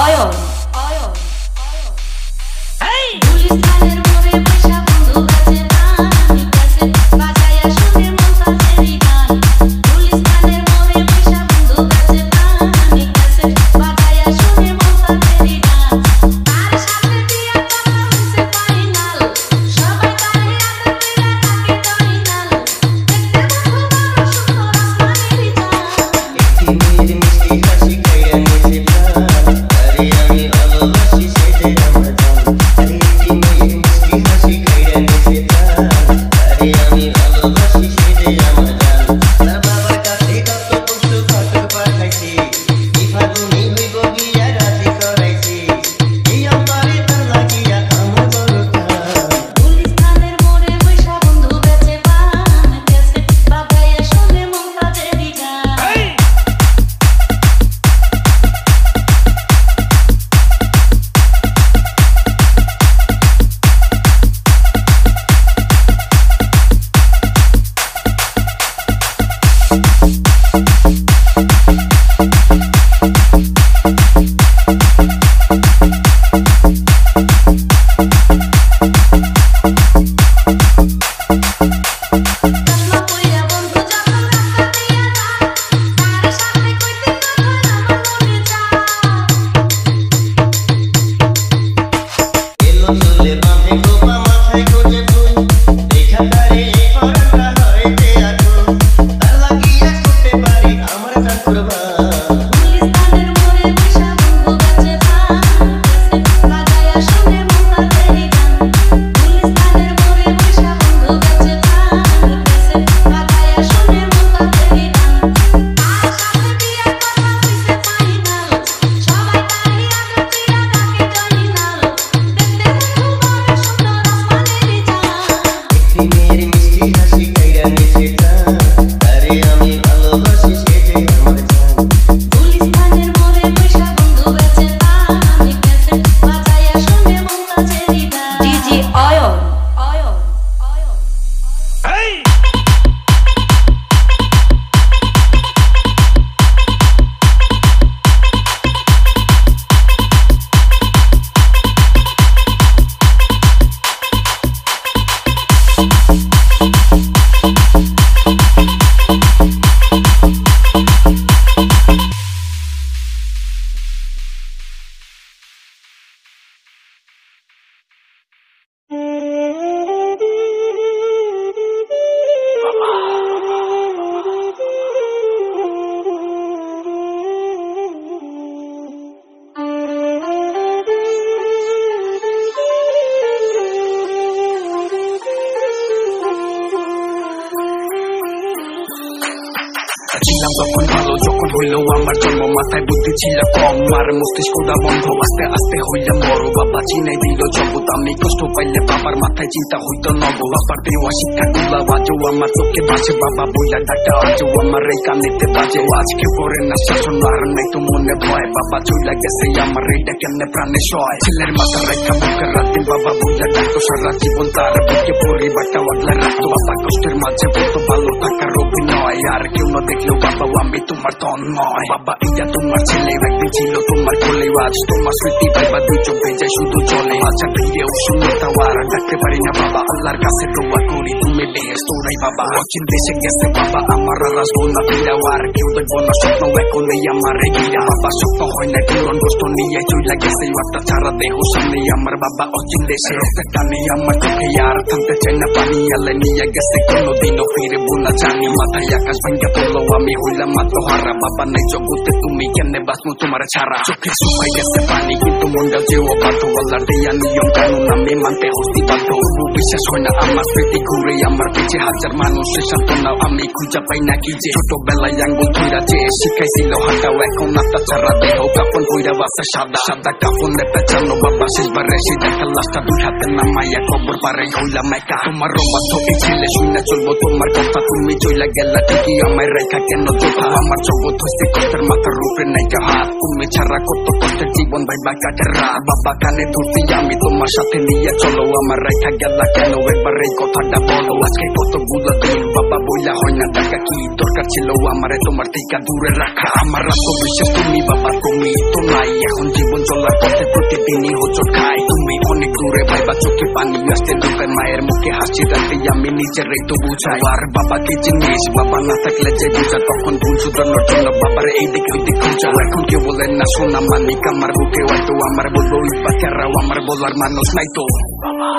Oyon. যখন ভালো যখন হইল আমার জন্ম মাথায় বুদ্ধি ছিল কম আর মস্তিষ্কটা বন্ধ আস্তে আস্তে হইলাম বড় বাবা চিনাই দিল জগৎ আমি কষ্ট পাইলে বাবার মাথায় চিন্তা হইতো নব বাবার দেওয়া শিক্ষা গুলা বাজো আমার চোখে বাজে বাবা বইলা ডাটা আজও আমার এই কানেতে বাজে আজকে পরে না শাসন আর নাই তো মনে ভয় বাবা চইলা গেছে আমার এইটা কেমনে প্রাণে সয় ছেলের মাথা রেখা মুখের রাতে বাবা বইলা ডাকতো সারা জীবন তার বুকে পরিবারটা আগলা রাখতো বাবা কষ্টের মাঝে বলতো ভালো থাকার অভিনয় আর কেউ না দেখলেও বাবা আমি তোমার তন্ময় বাবা এটা তোমার ছেলে একদিন ছিল তোমার কোলে আজ তোমার স্মৃতি পাইবা দুই চোখ ভেজে শুধু চলে আচ্ছা ফিরেও শুনে তাও আর ডাকতে পারি না বাবা আল্লাহর কাছে দোয়া করি তুমি বেহেশত নাই বাবা অচিন দেশে গেছে বাবা আমার আর আসবো না ফিরাও আর কেউ দেখবো না স্বপ্ন এখনই আমার এগিয়া বাবা স্বপ্ন হয় না কিরণ কষ্ট নিয়ে চইলা গেছে একটা ছাড়া দেহ সামনে আমার বাবা অচিন দেশে রক্তের টানে আমার চোখে আর থামতে চাই না পানি আলে নিয়ে গেছে কোনোদিনও ফিরবো না জানি মাথায় আকাশ ভাঙ্গা পড়লো আমি হইলাম মাত্র হারা বাবা নাই জগতে তুমি কেমনে বাঁচবো তোমার ছাড়া চোখে শুকাই গেছে পানি কিন্তু মনটা যে অবাধ্য আল্লাহর দেয়া নিয়ম কানুন আমি মানতে হস্তি বাধ্য বিশ্বাস হয় না আমার স্মৃতি ঘুরে আমার পিছে হাজার মানুষের সান্ত্বনা আমি খুঁজা পাই না কি যে ছোটবেলায় আঙ্গুল ধইরা যে শিখাইছিল হাঁটাও এখন আত্মা ছাড়া দেহ কাপন কইরা বাসা সাদা সাদা কাপনে পেঁচানো বাবা শেষবার রেসি দেখা লাশটা দুই হাতে নামাইয়া কবর পারে হইলাম একা তোমার রোমাঞ্চ এই ছেলে শুনে চলবো তোমার কথা তুমি চইলা গেলা ঠিকই আমার রেখা কেন চোখা আমার জগৎ হইছে কষ্টের মাথার রূপে নাইকা হাত তুমি ছাড়া কত কষ্টের জীবন ভাইবা কাটের রাত বাবা কানে ধরতে আমি তোমার সাথে নিয়ে চলো আমার রেখা গেলা কেন একবার এই কথাটা বলো আজকে কতগুলো দিন বাবা বইলা হয় না টাকা কি দরকার ছিল আমারে তোমার থেকে দূরে রাখা আমার আত্মবিশ্বাস তুমি বাবা তুমি তো নাই এখন জীবন চলার পথে প্রতিদিনই হোঁচট খাই। তুমি অনেক দূরে ভাইবা চোখে পানি আসতে ঢুকায়, মায়ের মুখে হাসি রাখতে আমি নিজেরই তো বুঝাই। আর বাবাকে জিনিস বাবা না থাকলে যে বুঝা, তখন ভুল শুধরানোর জন্য বাবার এই দিকে ওই দিক খুঁজাও। এখন কেউ বলেন না সোনা মানিক আমার বুকে হয়তো, আমার বলবো ওই বাচ্চারাও আমার বলার মানুষ নাই তো। বাবা